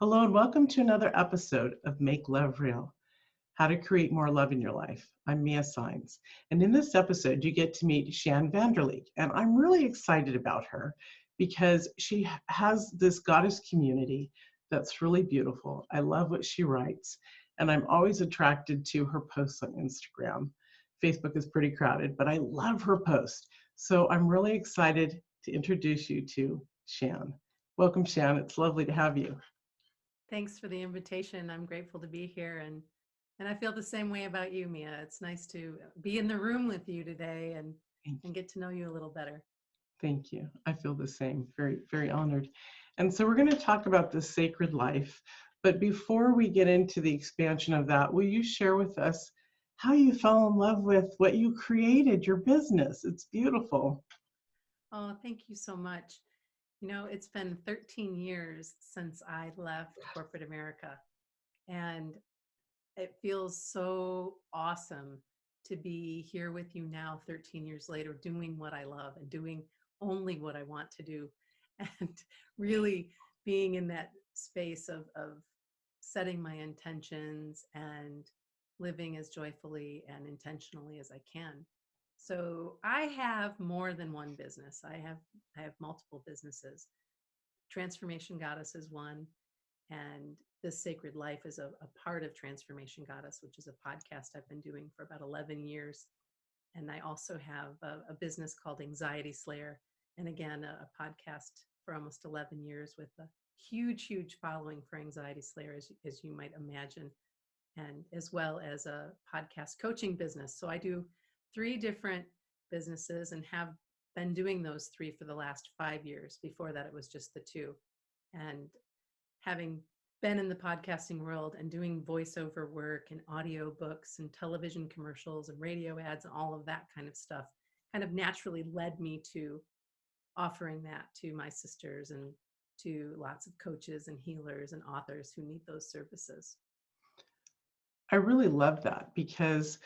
Hello and welcome to another episode of Make Love Real, How to Create More Love in Your Life. I'm Mia Saenz, and in this episode you get to meet Shann Vander Leek, and I'm really excited about her because she has this goddess community that's really beautiful. I love what she writes, and I'm always attracted to her posts on Instagram. Facebook is pretty crowded, but I love her posts. So I'm really excited to introduce you to Shann. Welcome, Shann. It's lovely to have you. Thanks for the invitation. I'm grateful to be here and I feel the same way about you, Mia. It's nice to be in the room with you today and get to know you a little better. Thank you. I feel the same. Very, very honored. And so we're going to talk about the sacred life. But before we get into the expansion of that, will you share with us how you fell in love with what you created, your business? It's beautiful. Oh, thank you so much. It's been 13 years since I left corporate America, and it feels so awesome to be here with you now 13 years later doing what I love and doing only what I want to do and really being in that space of setting my intentions and living as joyfully and intentionally as I can. So I have more than one business. I have multiple businesses. Transformation Goddess is one, and This Sacred Life is a part of Transformation Goddess, which is a podcast I've been doing for about 11 years. And I also have a business called Anxiety Slayer, and again, a podcast for almost 11 years with a huge, huge following for Anxiety Slayer, as you might imagine, and as well as a podcast coaching business. So I do three different businesses and have been doing those three for the last 5 years. Before that, it was just the two. And having been in the podcasting world and doing voiceover work and audio books and television commercials and radio ads and all of that kind of stuff kind of naturally led me to offering that to my sisters and to lots of coaches and healers and authors who need those services. I really love that because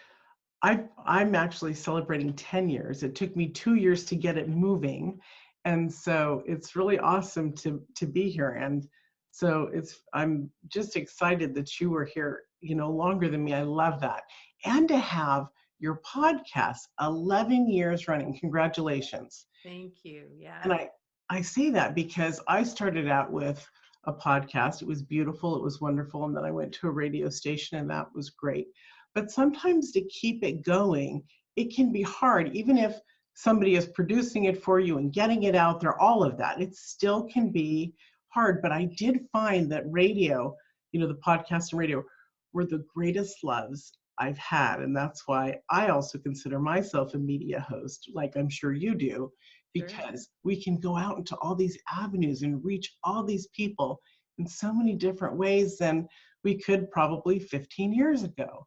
I'm actually celebrating 10 years. It took me 2 years to get it moving. And so it's really awesome to be here. And so I'm just excited that you were here, longer than me. I love that. And to have your podcast 11 years running. Congratulations. Thank you. And Yeah. I say that because I started out with a podcast. It was beautiful, it was wonderful, and then I went to a radio station and that was great. But sometimes to keep it going, it can be hard, even if somebody is producing it for you and getting it out there, all of that. It still can be hard. But I did find that radio, the podcast and radio were the greatest loves I've had. And that's why I also consider myself a media host, like I'm sure you do, Sure. because we can go out into all these avenues and reach all these people in so many different ways than we could probably 15 years ago.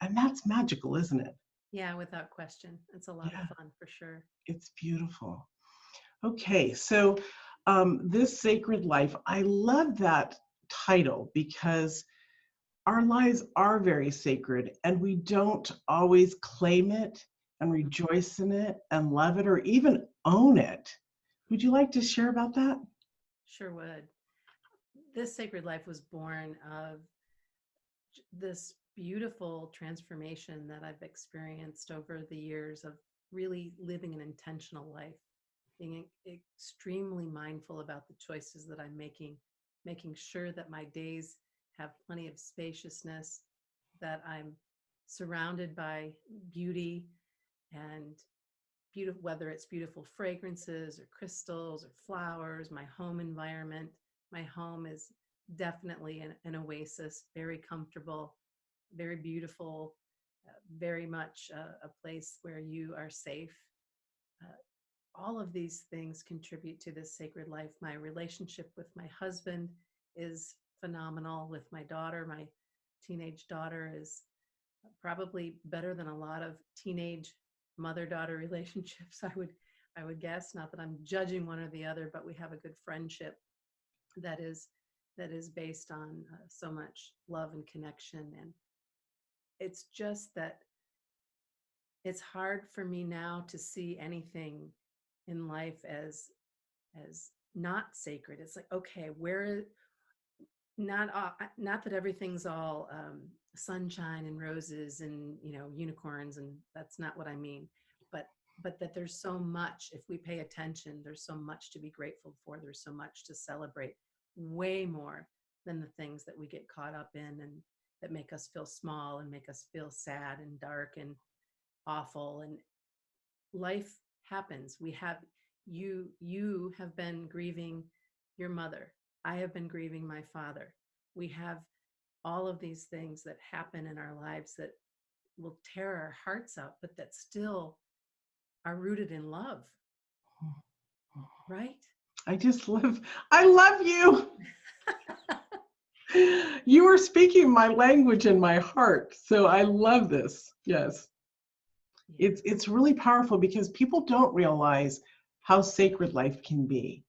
And that's magical, isn't it? Yeah, without question. It's a lot of Yeah, fun for sure. it's beautiful. Okay, so this sacred life, I love that title because our lives are very sacred and we don't always claim it and rejoice in it and love it or even own it. Would you like to share about that? Sure would. This Sacred Life was born of this beautiful transformation that I've experienced over the years of really living an intentional life, being extremely mindful about the choices that I'm making sure that my days have plenty of spaciousness, that I'm surrounded by beauty and beautiful, whether it's beautiful fragrances or crystals or flowers, my home environment. My home is definitely an oasis, very comfortable, very beautiful, very much a place where you are safe. Uh, all of these things contribute to this sacred life. My relationship with my husband is phenomenal. With my daughter, my teenage daughter is probably better than a lot of teenage mother-daughter relationships, I would guess. Not that I'm judging one or the other, but we have a good friendship that is based on so much love and connection. And it's just that it's hard for me now to see anything in life as not sacred. It's like, okay, not that everything's all sunshine and roses and unicorns, and that's not what I mean, but that there's so much. If we pay attention, there's so much to be grateful for. There's so much to celebrate, way more than the things that we get caught up in and that make us feel small and make us feel sad and dark and awful. And life happens. You have been grieving your mother. I have been grieving my father. We have all of these things that happen in our lives that will tear our hearts out, but that still are rooted in love, right? I love you. You are speaking my language in my heart. So I love this. Yes. Yeah. It's really powerful because people don't realize how sacred life can be.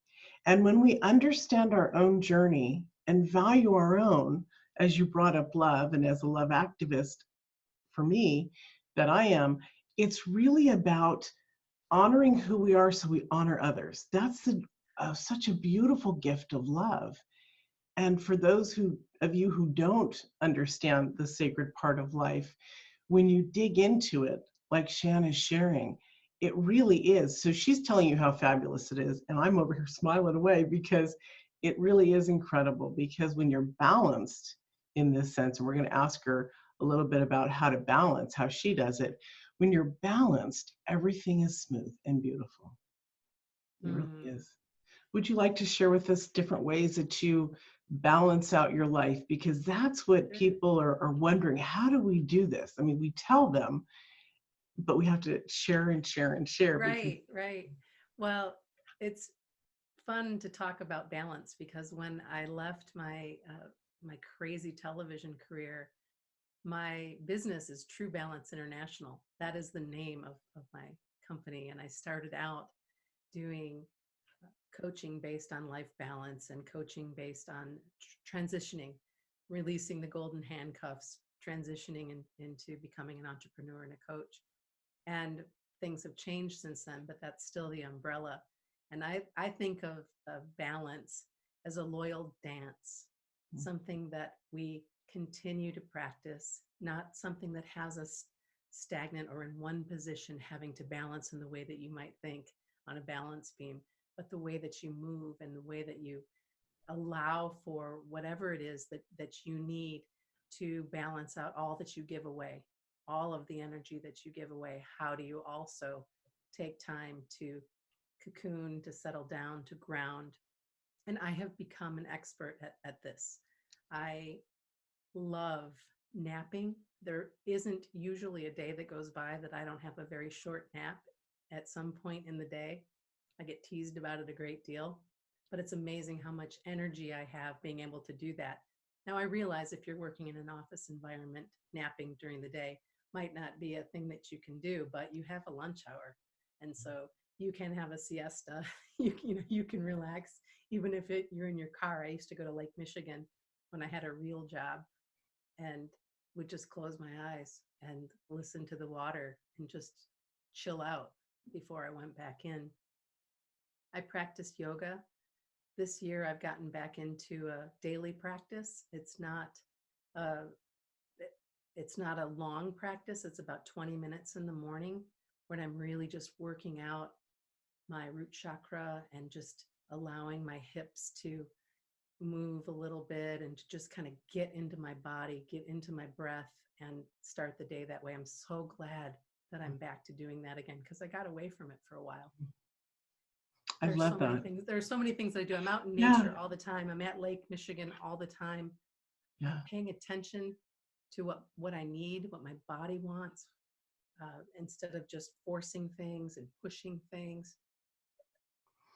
And when we understand our own journey and value our own, as you brought up love, and as a love activist for me, that I am, it's really about honoring who we are so we honor others. That's such a beautiful gift of love. And for those of you who don't understand the sacred part of life, when you dig into it, like Shann is sharing, it really is. So she's telling you how fabulous it is. And I'm over here smiling away because it really is incredible. Because when you're balanced in this sense, and we're going to ask her a little bit about how to balance, how she does it. When you're balanced, everything is smooth and beautiful. It really is. Would you like to share with us different ways that you balance out your life? Because that's what people are wondering. How do we do this? I mean, we tell them, but we have to share and share and share. Right. Well, it's fun to talk about balance because when I left my crazy television career, my business is True Balance International. That is the name of my company. And I started out doing coaching based on life balance and coaching based on transitioning, releasing the golden handcuffs, transitioning into becoming an entrepreneur and a coach. And things have changed since then, but that's still the umbrella. And I think of balance as a loyal dance, something that we continue to practice, not something that has us stagnant or in one position having to balance in the way that you might think on a balance beam, but the way that you move and the way that you allow for whatever it is that you need to balance out all that you give away, all of the energy that you give away. How do you also take time to cocoon, to settle down, to ground? And I have become an expert at this. I love napping. There isn't usually a day that goes by that I don't have a very short nap at some point in the day. I get teased about it a great deal, but it's amazing how much energy I have being able to do that. Now, I realize if you're working in an office environment, napping during the day might not be a thing that you can do, but you have a lunch hour. And so you can have a siesta. You can relax, even if you're in your car. I used to go to Lake Michigan when I had a real job and would just close my eyes and listen to the water and just chill out before I went back in. I practiced yoga. This year I've gotten back into a daily practice. Uh, it's not a long practice. It's about 20 minutes in the morning when I'm really just working out my root chakra and just allowing my hips to move a little bit and to just kind of get into my body, get into my breath, and start the day that way. I'm so glad that I'm back to doing that again because I got away from it for a while. I love that. There's so many things that I do. I'm out in nature all the time. I'm at Lake Michigan all the time. Yeah. Paying attention to what I need, what my body wants, instead of just forcing things and pushing things.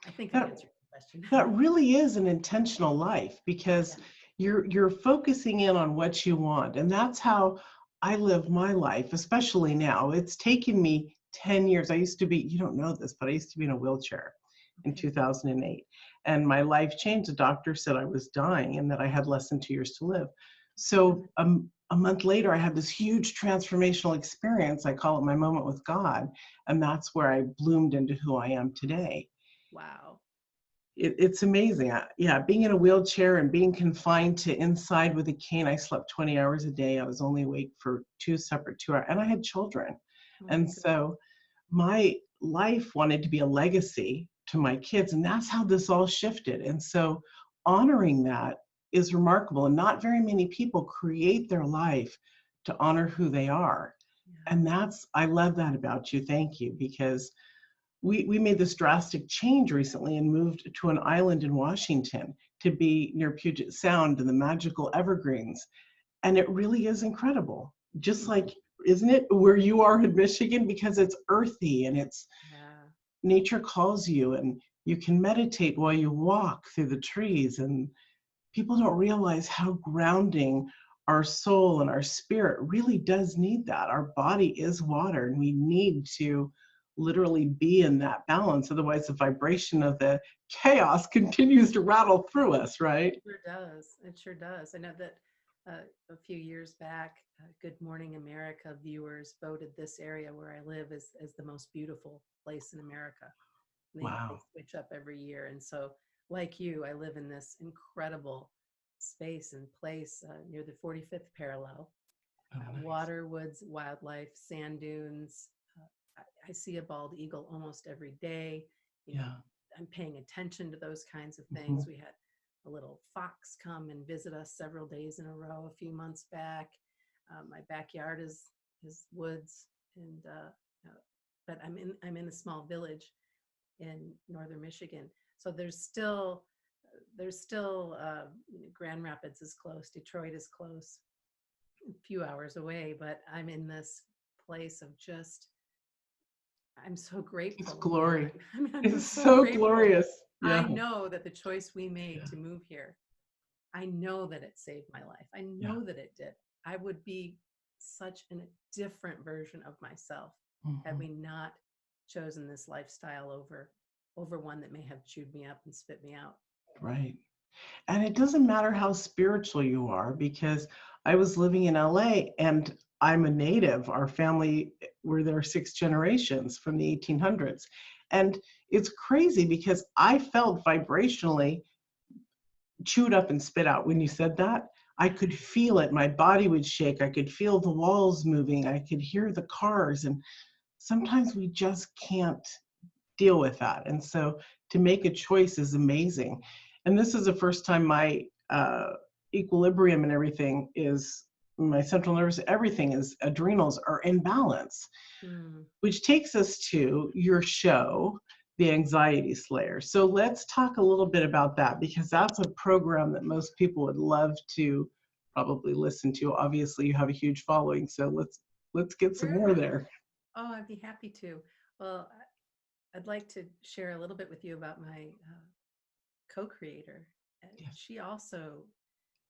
I think I answered your question. That really is an intentional life because you're focusing in on what you want. And that's how I live my life, especially now. It's taken me 10 years. I used to be, you don't know this, but I used to be in a wheelchair in 2008. And my life changed. The doctor said I was dying and that I had less than 2 years to live. So a month later, I had this huge transformational experience. I call it my moment with God. And that's where I bloomed into who I am today. Wow. it's amazing. Yeah, being in a wheelchair and being confined to inside with a cane. I slept 20 hours a day. I was only awake for two separate 2 hours, and I had children. Oh my And goodness. so my life wanted to be a legacy to my kids, and that's how this all shifted. And so honoring that is remarkable. And not very many people create their life to honor who they are. Yeah. And I love that about you. Thank you, because we made this drastic change recently and moved to an island in Washington to be near Puget Sound and the magical evergreens. And it really is incredible. Just like, isn't it where you are in Michigan? Because it's earthy and it's Yeah. nature calls you, and you can meditate while you walk through the trees. And people don't realize how grounding our soul and our spirit really does need that. Our body is water, and we need to literally be in that balance. Otherwise, the vibration of the chaos continues to rattle through us, right? Sure does. It sure does. I know that a few years back, Good Morning America viewers voted this area where I live as the most beautiful place in America. They Wow. switch up every year. And so, like you, I live in this incredible space and place near the 45th parallel. Oh, nice. Water, woods, wildlife, sand dunes. I see a bald eagle almost every day. You know, Yeah. I'm paying attention to those kinds of things. Mhm. We had a little fox come and visit us several days in a row a few months back. My backyard is woods, and but I'm in a small village in northern Michigan. So there's still Grand Rapids is close, Detroit is close, a few hours away, but I'm in this place of just I'm so It's grateful. glory. I'm It's just so so grateful. glorious. I Yeah. know that the choice we made Yeah. to move here, I know that it saved my life. I Yeah. know that it did. I would be such a different version of myself had Mhm. we not chosen this lifestyle over one that may have chewed me up and spit me out. Right. And it doesn't matter how spiritual you are, because I was living in LA and I'm a native. Our family were there 6 generations from the 1800s. And it's crazy because I felt vibrationally chewed up and spit out when you said that. I could feel it. My body would shake. I could feel the walls moving. I could hear the cars. And sometimes we just can't deal with that. And so to make a choice is amazing. And this is the first time my equilibrium and everything is, my central nervous, everything is, adrenals are in balance, Mm. which takes us to your show, The Anxiety Slayer. So let's talk a little bit about that, because that's a program that most people would love to probably listen to. Obviously, you have a huge following, so let's get some Sure. more there. Oh, I'd be happy to. Well, I'd like to share a little bit with you about my co-creator. Yes. She also,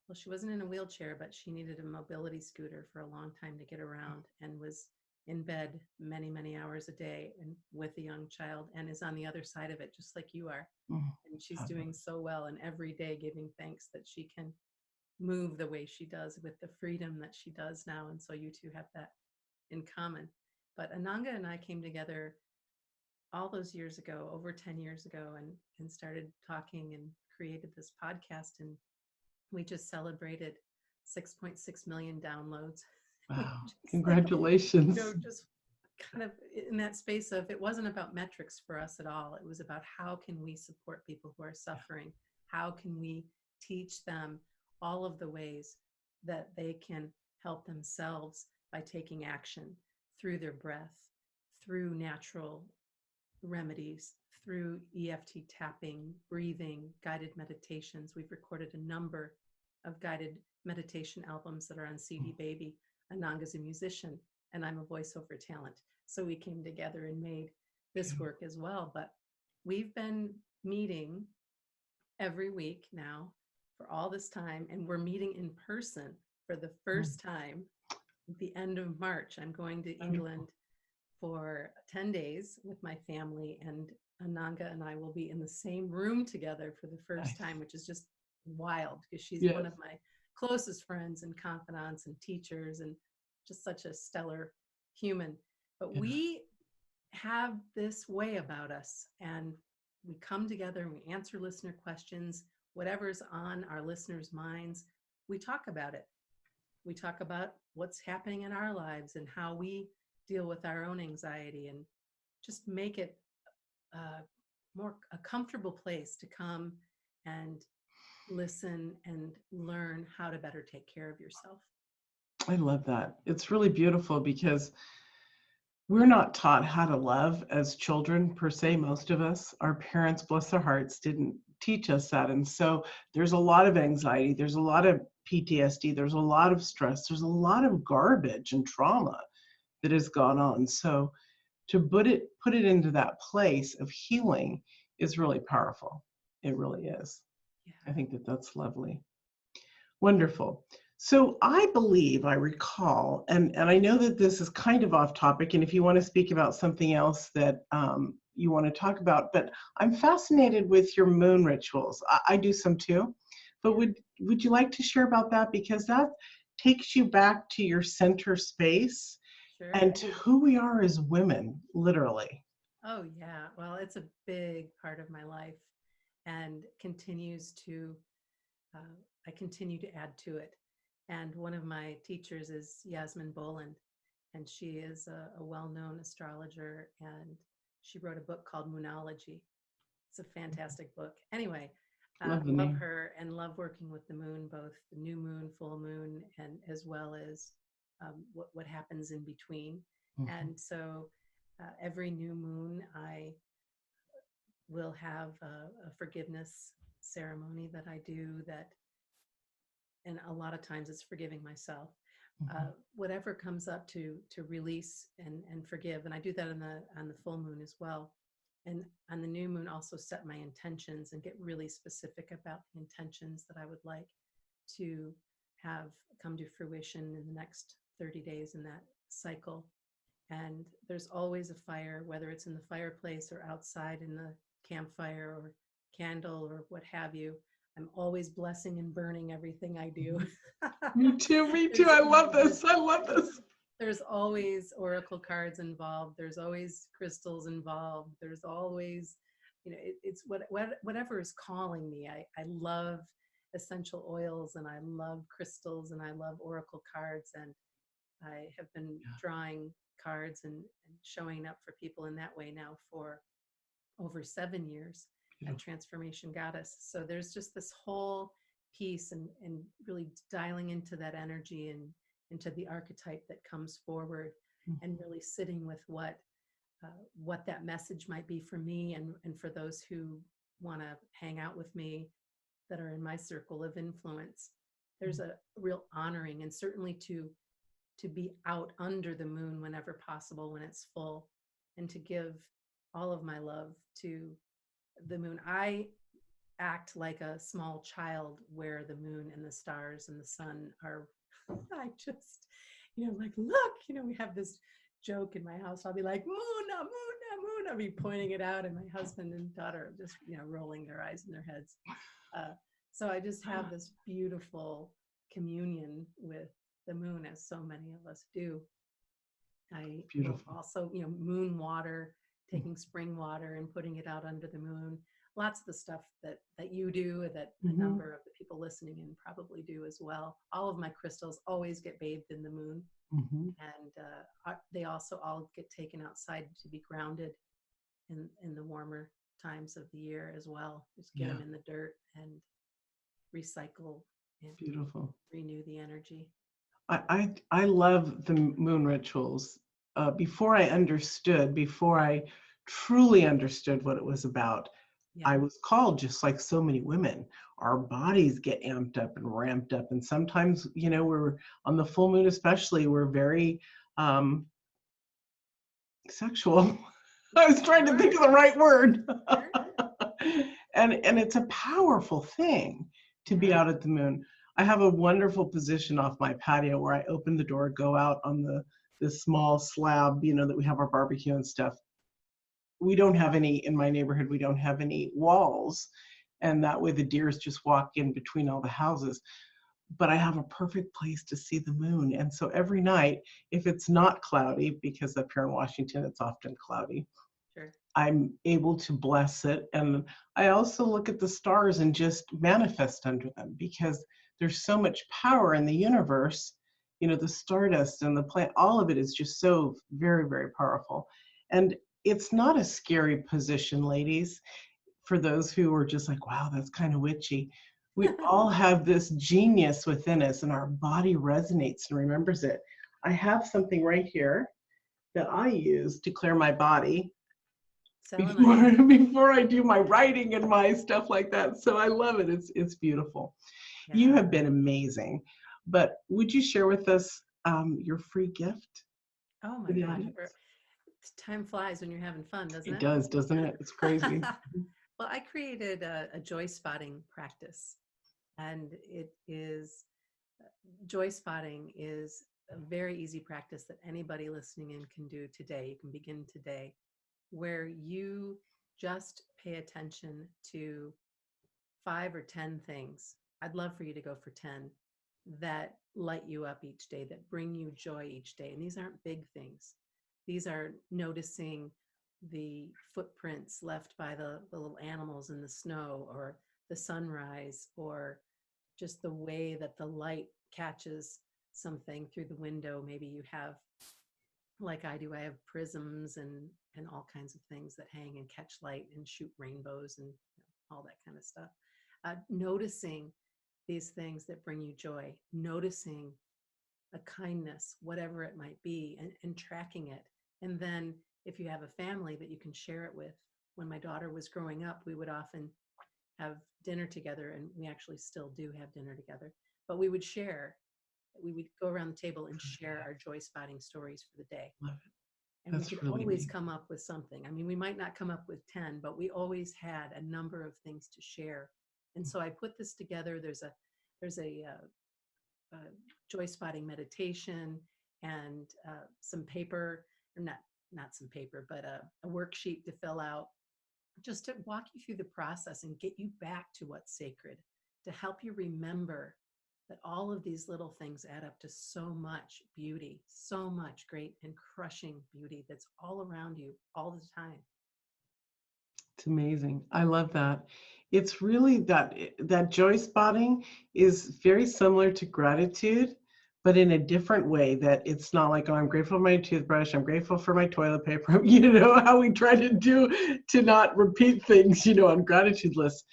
well, she wasn't in a wheelchair, but she needed a mobility scooter for a long time to get around, and was in bed many, many hours a day and with a young child, and is on the other side of it, just like you are. Mm, And she's doing fabulous. so well, and every day giving thanks that she can move the way she does with the freedom that she does now. And so you two have that in common. But Ananga and I came together all those years ago, over 10 years ago, and started talking and created this podcast. And we just celebrated 6.6 million downloads. We Wow. were just like, Congratulations. just kind of in that space of, it wasn't about metrics for us at all. It was about, how can we support people who are suffering? How can we teach them all of the ways that they can help themselves by taking action through their breath, through natural remedies, through EFT tapping, breathing, guided meditations. We've recorded a number of guided meditation albums that are on CD Baby. Ananga's a musician, and I'm a voiceover talent. So we came together and made this work as well. But we've been meeting every week now for all this time, and we're meeting in person for the first time at the end of March. I'm going to England for 10 days with my family, and Ananga and I will be in the same room together for the first Nice. time, which is just wild, because she's Yes. one of my closest friends and confidants and teachers, and just such a stellar human. But Yeah. we have this way about us, and we come together and we answer listener questions, whatever's on our listeners' minds, we talk about it. We talk about what's happening in our lives and how we deal with our own anxiety, and just make it a comfortable place to come and listen and learn how to better take care of yourself. I love that. It's really beautiful because we're not taught how to love as children per se. Most of us, our parents, bless their hearts, didn't teach us that. And so there's a lot of anxiety, there's a lot of PTSD, there's a lot of stress, there's a lot of garbage and trauma that has gone on. So to put it into that place of healing is really powerful. It really is. Yeah. I think that that's lovely. Wonderful. So I believe I recall, and I know that this is kind of off topic, and if you want to speak about something else that you want to talk about, but I'm fascinated with your moon rituals. I do some too, but would you like to share about that? Because that takes you back to your center space. Sure. And to who we are as women, literally. Oh, yeah. Well, it's a big part of my life, and continues to, I continue to add to it. And one of my teachers is Yasmin Boland, and she is a well-known astrologer, and she wrote a book called Moonology. It's a fantastic book. Anyway, love her and love working with the moon, both the new moon, full moon, and as well as what happens in between. Mm-hmm. And so every new moon, I will have a forgiveness ceremony that I do, that, and a lot of times it's forgiving myself. Mm-hmm. Whatever comes up to release and forgive. And I do that on the full moon as well. And on the new moon, also set my intentions and get really specific about the intentions that I would like to have come to fruition in the next 30 days in that cycle. And there's always a fire, whether it's in the fireplace or outside in the campfire or candle or what have you. I'm always blessing and burning everything I do. Me too. I love this. There's always oracle cards involved. There's always crystals involved. There's always, it's whatever is calling me. I love essential oils, and I love crystals, and I love oracle cards. And I have been drawing cards and showing up for people in that way now for over 7 years at Transformation Goddess. So there's just this whole piece, and really dialing into that energy and into the archetype that comes forward, and really sitting with what that message might be for me, and for those who want to hang out with me that are in my circle of influence. There's a real honoring, and certainly to be out under the moon whenever possible when it's full, and to give all of my love to the moon. I act like a small child where the moon and the stars and the sun are. I just, like, look, we have this joke in my house. I'll be like, Moona, Moona, Moona. I'll be pointing it out, and my husband and daughter are just, rolling their eyes in their heads. So I just have this beautiful communion with the moon, as so many of us do. I also, moon water, taking spring water and putting it out under the moon. Lots of the stuff that you do, that a number of the people listening in probably do as well. All of my crystals always get bathed in the moon. And they also all get taken outside to be grounded in the warmer times of the year as well. Just get them in the dirt and recycle and renew the energy. I love the moon rituals. Before I truly understood what it was about, I was called, just like so many women. Our bodies get amped up and ramped up. And sometimes, we're on the full moon, especially, we're very sexual. I was trying to think of the right word. And it's a powerful thing to be out at the moon. I have a wonderful position off my patio where I open the door, go out on the small slab, that we have our barbecue and stuff. We don't have any, in my neighborhood, we don't have any walls. And that way the deers just walk in between all the houses. But I have a perfect place to see the moon. And so every night, if it's not cloudy, because up here in Washington, it's often cloudy, I'm able to bless it. And I also look at the stars and just manifest under them, because there's so much power in the universe. You know, the stardust and the plant, all of it is just so very, very powerful. And it's not a scary position, ladies, for those who are just like, wow, that's kind of witchy. We all have this genius within us, and our body resonates and remembers it. I have something right here that I use to clear my body before I do my writing and my stuff like that. So I love it. It's beautiful. Yeah. You have been amazing. But would you share with us your free gift? Oh my gosh. Time flies when you're having fun, doesn't it? It does, doesn't it? It's crazy. Well, I created a joy spotting practice, and joy spotting is a very easy practice that anybody listening in can do today. You can begin today, where you just pay attention to 5 or 10 things. I'd love for you to go for 10 that light you up each day, that bring you joy each day. And these aren't big things. These are noticing the footprints left by the little animals in the snow, or the sunrise, or just the way that the light catches something through the window. Maybe you have, like I do, I have prisms and all kinds of things that hang and catch light and shoot rainbows and all that kind of stuff. Noticing these things that bring you joy, noticing a kindness, whatever it might be, and tracking it. And then if you have a family that you can share it with. When my daughter was growing up, we would often have dinner together, and we actually still do have dinner together, but we would go around the table and share our joy spotting stories for the day. And That's we could really always neat. come up with something. I mean, we might not come up with 10, but we always had a number of things to share. And so I put this together. There's a joy spotting meditation, and some paper, or not some paper, but a worksheet to fill out, just to walk you through the process and get you back to what's sacred, to help you remember that all of these little things add up to so much beauty, so much great and crushing beauty that's all around you all the time. It's amazing. I love that. It's really that joy spotting is very similar to gratitude, but in a different way. That it's not like, oh, I'm grateful for my toothbrush, I'm grateful for my toilet paper, you know, how we try to do to not repeat things, you know, on gratitude lists.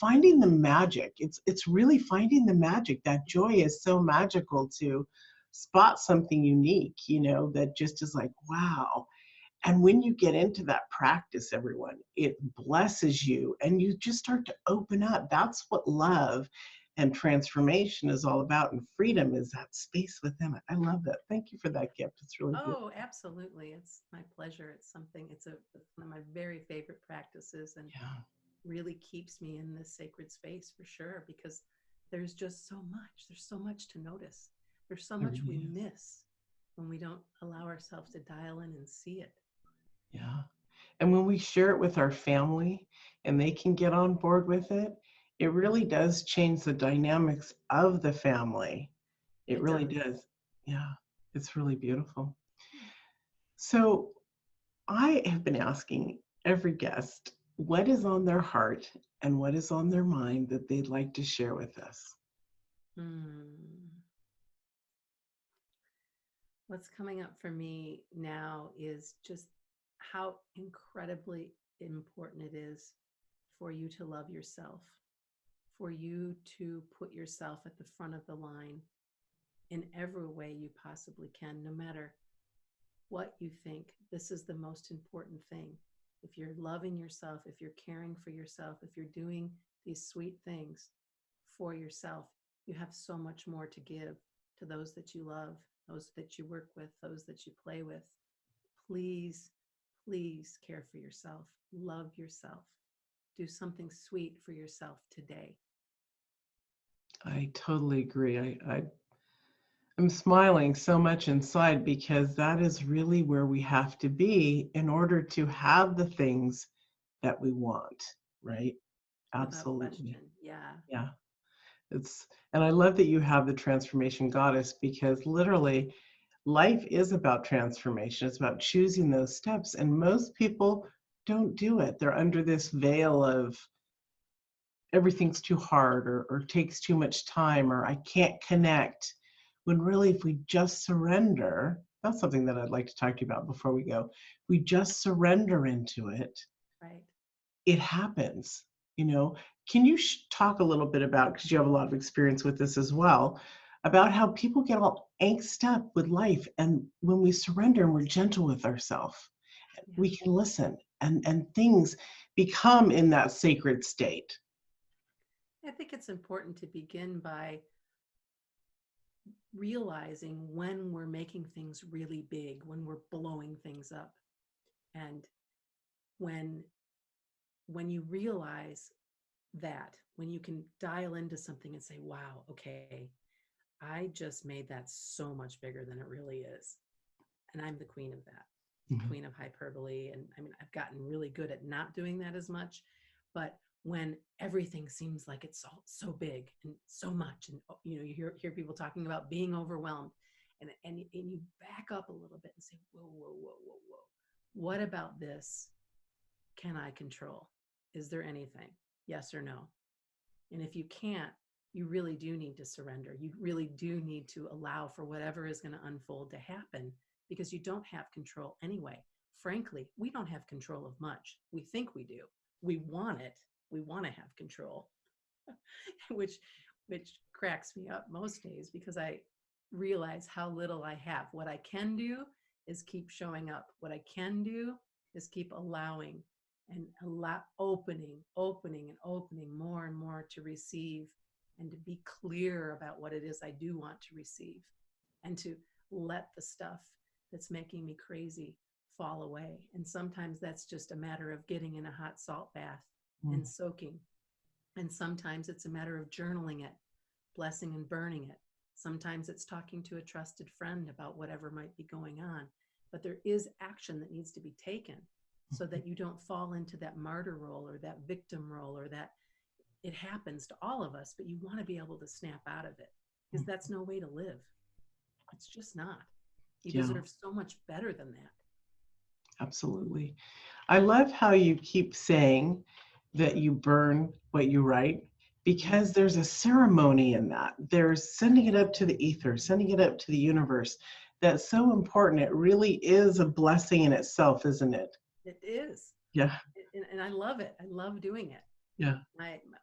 Finding the magic. It's really finding the magic. That joy is so magical, to spot something unique, you know, that just is like, wow. And when you get into that practice, everyone, it blesses you and you just start to open up. That's what love and transformation is all about. And freedom is that space within it. I love that. Thank you for that gift. It's really beautiful. Oh, absolutely. It's my pleasure. It's one of my very favorite practices, and really keeps me in this sacred space for sure, because there's just so much. There's so much to notice. There's so much we miss when we don't allow ourselves to dial in and see it. Yeah. And when we share it with our family and they can get on board with it, it really does change the dynamics of the family. It really does. Yeah. It's really beautiful. So I have been asking every guest what is on their heart and what is on their mind that they'd like to share with us. What's coming up for me now is just how incredibly important it is for you to love yourself, for you to put yourself at the front of the line in every way you possibly can, no matter what you think. This is the most important thing. If you're loving yourself, if you're caring for yourself, if you're doing these sweet things for yourself, you have so much more to give to those that you love, those that you work with, those that you play with. Please, please care for yourself. Love yourself. Do something sweet for yourself today. I totally agree. I'm smiling so much inside, because that is really where we have to be in order to have the things that we want, right? Absolutely. Yeah. And I love that you have the transformation goddess, because literally life is about transformation. It's about choosing those steps. And most people don't do it. They're under this veil of everything's too hard or takes too much time or I can't connect. When really, if we just surrender, that's something that I'd like to talk to you about before we go. We just surrender into it, Right. it happens. You know, can you talk a little bit about, because you have a lot of experience with this as well, about how people get all angst up with life, and when we surrender and we're gentle with ourselves, Yeah. we can listen and things become in that sacred state. I think it's important to begin by realizing when we're making things really big, when we're blowing things up. And when you realize that, when you can dial into something and say, wow, okay, I just made that so much bigger than it really is. And I'm the queen of that, Mhm. queen of hyperbole. And I mean, I've gotten really good at not doing that as much, but when everything seems like it's so big and so much, and you hear people talking about being overwhelmed, and you back up a little bit and say, whoa, whoa, whoa, whoa, whoa, what about this can I control? Is there anything? Yes or no? And if you can't, you really do need to surrender. You really do need to allow for whatever is going to unfold to happen, because you don't have control anyway. Frankly, we don't have control of much. We think we do. We want it. We want to have control, which cracks me up most days, because I realize how little I have. What I can do is keep showing up. What I can do is keep allowing and opening more and more to receive, and to be clear about what it is I do want to receive, and to let the stuff that's making me crazy fall away. And sometimes that's just a matter of getting in a hot salt bath and soaking. And sometimes it's a matter of journaling it, blessing and burning it. Sometimes it's talking to a trusted friend about whatever might be going on. But there is action that needs to be taken, so that you don't fall into that martyr role or that victim role, or that it happens to all of us, but you want to be able to snap out of it, because that's no way to live. It's just not. You Yeah, deserve so much better than that. absolutely. I love how you keep saying that you burn what you write, because there's a ceremony in that. There's sending it up to the ether, sending it up to the universe. That's so important. It really is a blessing in itself, isn't it? It is. Yeah, And I love it. I love doing it. yeah.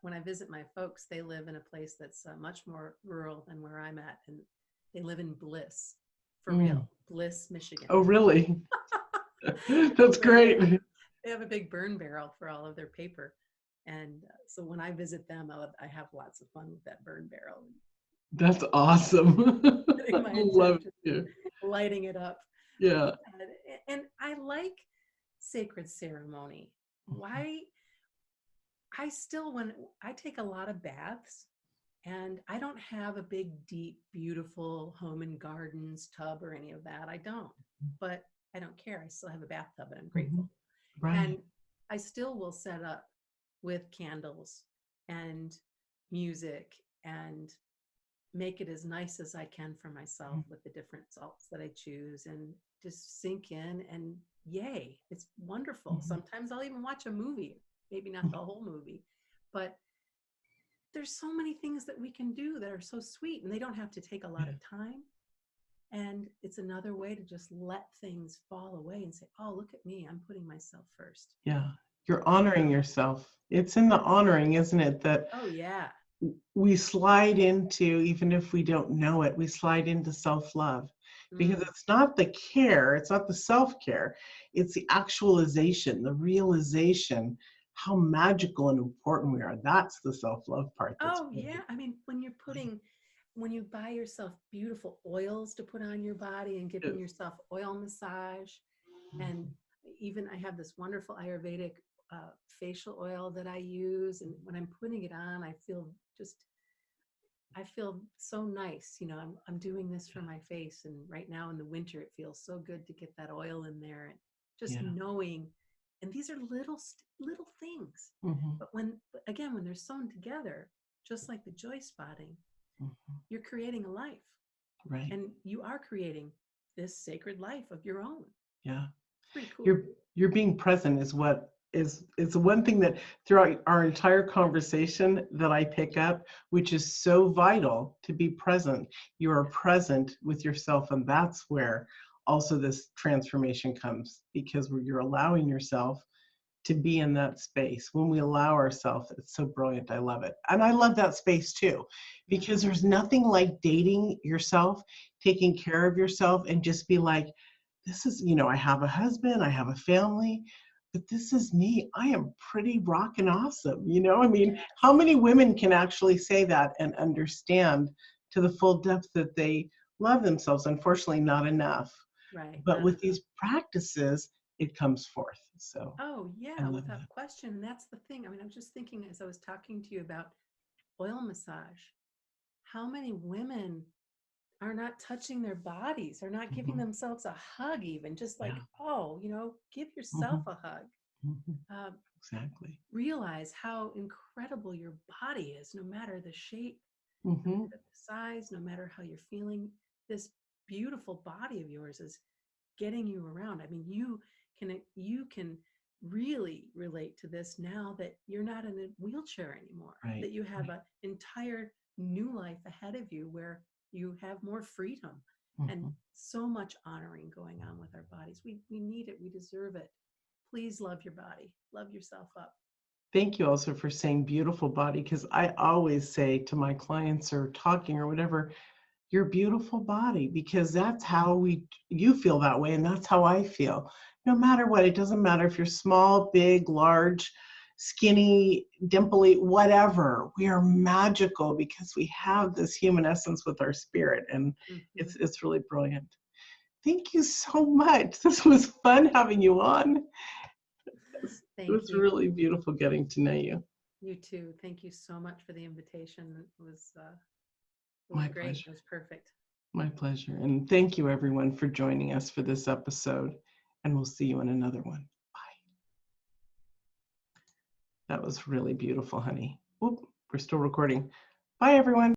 When I visit my folks, they live in a place that's much more rural than where I'm at. And they live in Bliss, for real, Bliss, Michigan. Oh, really? That's great. They have a big burn barrel for all of their paper. And so when I visit them, I have lots of fun with that burn barrel. That's awesome. Getting my I love attention, it. lighting it up. Yeah. And I like sacred ceremony. Why? When I take a lot of baths, and I don't have a big, deep, beautiful home and gardens tub or any of that. I don't, but I don't care. I still have a bathtub and I'm grateful. Right. And I still will set up with candles and music, and make it as nice as I can for myself with the different salts that I choose, and just sink in, and yay, it's wonderful. Sometimes I'll even watch a movie, maybe not the whole movie, but there's so many things that we can do that are so sweet, and they don't have to take a lot of time. And it's another way to just let things fall away and say, oh, look at me, I'm putting myself first. Yeah. You're honoring yourself. It's in the honoring, isn't it, that Oh yeah. we slide into, even if we don't know it, we slide into self-love, because it's not the care, it's not the self-care, it's the actualization, the realization how magical and important we are. That's the self-love part. That's Oh yeah. I mean, when you buy yourself beautiful oils to put on your body, and giving yourself oil massage, and even I have this wonderful Ayurvedic facial oil that I use, and when I'm putting it on, I feel so nice. I'm doing this for my face, and right now in the winter, it feels so good to get that oil in there, and just knowing. And these are little things, but again, when they're sewn together, just like the joy spotting, you're creating a life, right. and you are creating this sacred life of your own. Yeah. Pretty cool. You're being present is what is the one thing that throughout our entire conversation that I pick up, which is so vital to be present. You are present with yourself, and that's where also this transformation comes, because you're allowing yourself to be in that space. When we allow ourselves, it's so brilliant. I love it. And I love that space too, because there's nothing like dating yourself, taking care of yourself, and just be like, this is, I have a husband, I have a family, but this is me. I am pretty rockin' awesome. I mean, how many women can actually say that and understand to the full depth that they love themselves? Unfortunately, not enough. Right. But with these practices, it comes forth. So Oh, I yeah, love without that. question. And that's the thing. I mean, I'm just thinking as I was talking to you about oil massage, how many women are not touching their bodies, are not giving Mhm. themselves a hug, even just like, Yeah. oh, give yourself Mhm. a hug. Mhm. Uh, Exactly. realize how incredible your body is, no matter the shape, no Mhm. matter the size, no matter how you're feeling. This beautiful body of yours is getting you around. I mean, you can really relate to this now that you're not in a wheelchair anymore, Right. that you have Right. an entire new life ahead of you where you have more freedom and Mhm. so much honoring going on with our bodies. We need it. We deserve it. Please love your body. Love yourself up. Thank you also for saying beautiful body, because I always say to my clients or talking or whatever, your beautiful body, because that's how you feel that way, and that's how I feel. No matter what, it doesn't matter if you're small, big, large, skinny, dimply, whatever. We are magical because we have this human essence with our spirit, and Mhm. it's really brilliant. Thank you so much. This was fun having you on. It Thank was you. really beautiful getting to know you. You too. Thank you so much for the invitation. It was My great. It pleasure. was perfect. My pleasure. And thank you, everyone, for joining us for this episode. And we'll see you in another one. Bye. That was really beautiful, honey. Oop, we're still recording. Bye, everyone.